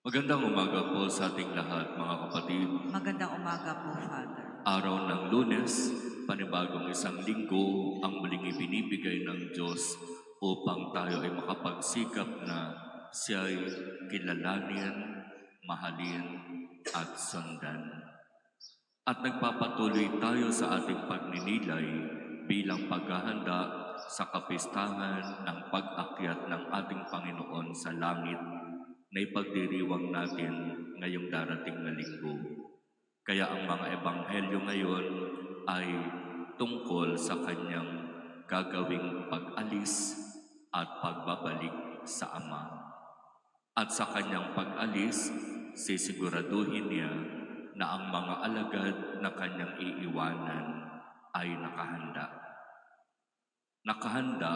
Magandang umaga po sa ating lahat, mga kapatid. Magandang umaga po, Father. Araw ng Lunes, panibagong isang linggo ang muling ibinibigay ng Diyos upang tayo ay makapagsikap na siya'y kilalanin, mahalin at sundan. At nagpapatuloy tayo sa ating pagninilay bilang paghahanda sa kapistahan ng pag-akyat ng ating Panginoon sa langit na ipagdiriwang natin ngayong darating na linggo. Kaya ang mga ebanghelyo ngayon ay tungkol sa kanyang gagawing pag-alis at pagbabalik sa Ama. At sa kanyang pag-alis, sisiguraduhin niya na ang mga alagad na kanyang iiwanan ay nakahanda. Nakahanda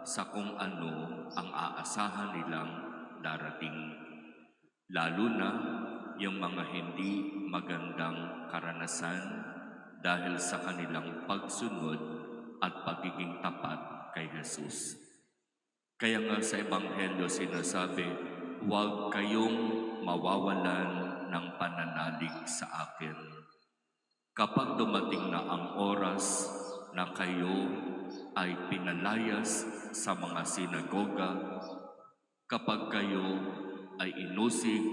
sa kung ano ang aasahan nilang darating. Lalo na yung mga hindi magandang karanasan dahil sa kanilang pagsunod at pagiging tapat kay Jesus. Kaya nga sa Ebanghelyo sinasabi, huwag kayong mawawalan ng pananalig sa akin. Kapag dumating na ang oras na kayo ay pinalayas sa mga sinagoga, kapag kayo ay inusig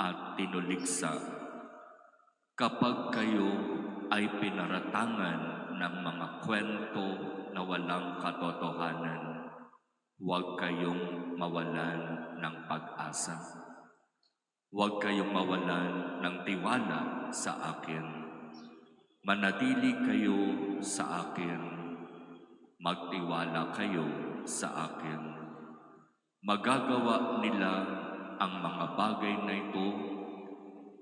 at tinuligsa, kapag kayo ay pinaratangan ng mga kwento na walang katotohanan, huwag kayong mawalan ng pag-asa. Huwag kayong mawalan ng tiwala sa akin. Manatili kayo sa akin. Magtiwala kayo sa akin. Magagawa nila ang mga bagay na ito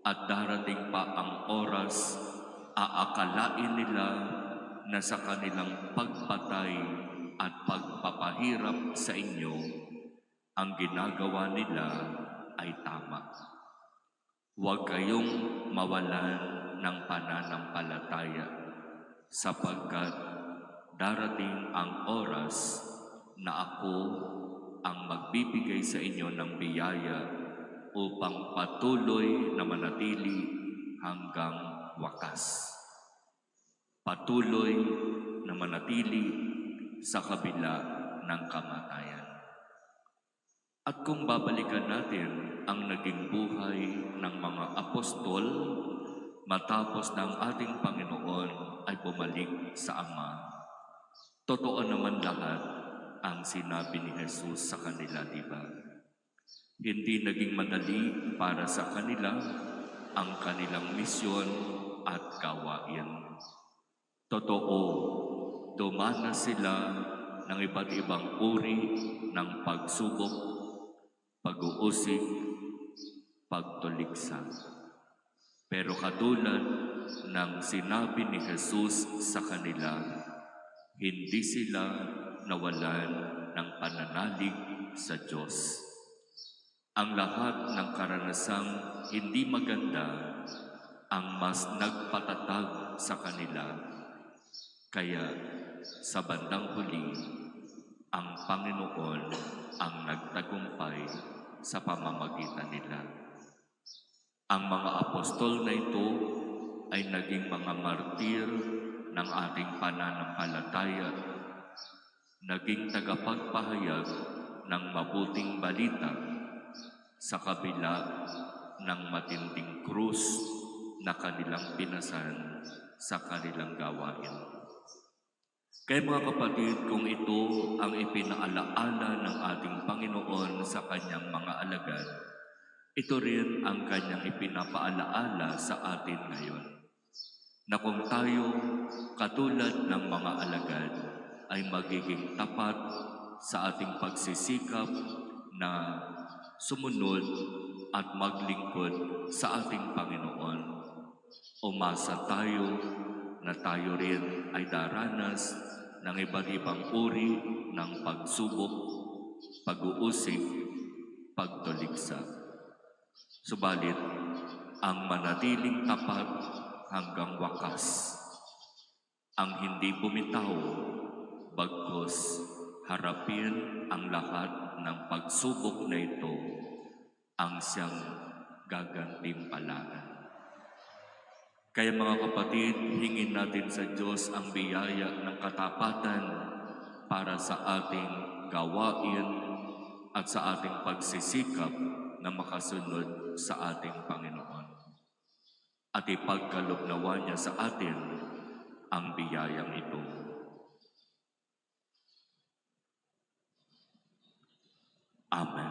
at darating pa ang oras, aakalain nila na sa kanilang pagpatay at pagpapahirap sa inyo, ang ginagawa nila ay tama. Huwag kayong mawalan ng pananampalataya sapagkat darating ang oras na ako ang magbibigay sa inyo ng biyaya upang patuloy na manatili hanggang wakas. Patuloy na manatili sa kabila ng kamatayan. At kung babalikan natin ang naging buhay ng mga apostol matapos ng ating Panginoon ay bumalik sa Ama, totoo naman lahat ang sinabi ni Jesus sa kanila, di ba? Hindi naging madali para sa kanila ang kanilang misyon at gawain. Totoo, dumanas sila ng iba't ibang uri ng pagsubok, pag-uusig, pagtuliksa. Pero katulad ng sinabi ni Jesus sa kanila, hindi sila nawalan ng pananalig sa Diyos. Ang lahat ng karanasang hindi maganda ang mas nagpatatag sa kanila. Kaya sa bandang huli, ang Panginoon ang nagtagumpay sa pamamagitan nila. Ang mga apostol na ito ay naging mga martir ng ating pananampalataya, naging tagapagpahayag ng mabuting balita sa kabila ng matinding krus na kanilang pinasan sa kanilang gawain. Kaya mga kapatid, kung ito ang ipinaalaala ng ating Panginoon sa kanyang mga alagad, ito rin ang kanyang ipinapaalaala sa atin ngayon. Na kung tayo, katulad ng mga alagad, ay magiging tapat sa ating pagsisikap na sumunod at maglingkod sa ating Panginoon, umasa tayo na tayo rin ay daranas ng iba't ibang uri ng pagsubok, pag-uusig, pagtuliksa. Subalit, ang manatiling tapat hanggang wakas, ang hindi bumitaw, bagkus harapin ang lahat ng pagsubok na ito ang siyang gagantimpalaan. Kaya mga kapatid, hingin natin sa Diyos ang biyaya ng katapatan para sa ating gawain at sa ating pagsisikap na makasunod sa ating Panginoon. At ipagkaloob nawa niya sa atin ang biyayang ito. Amen.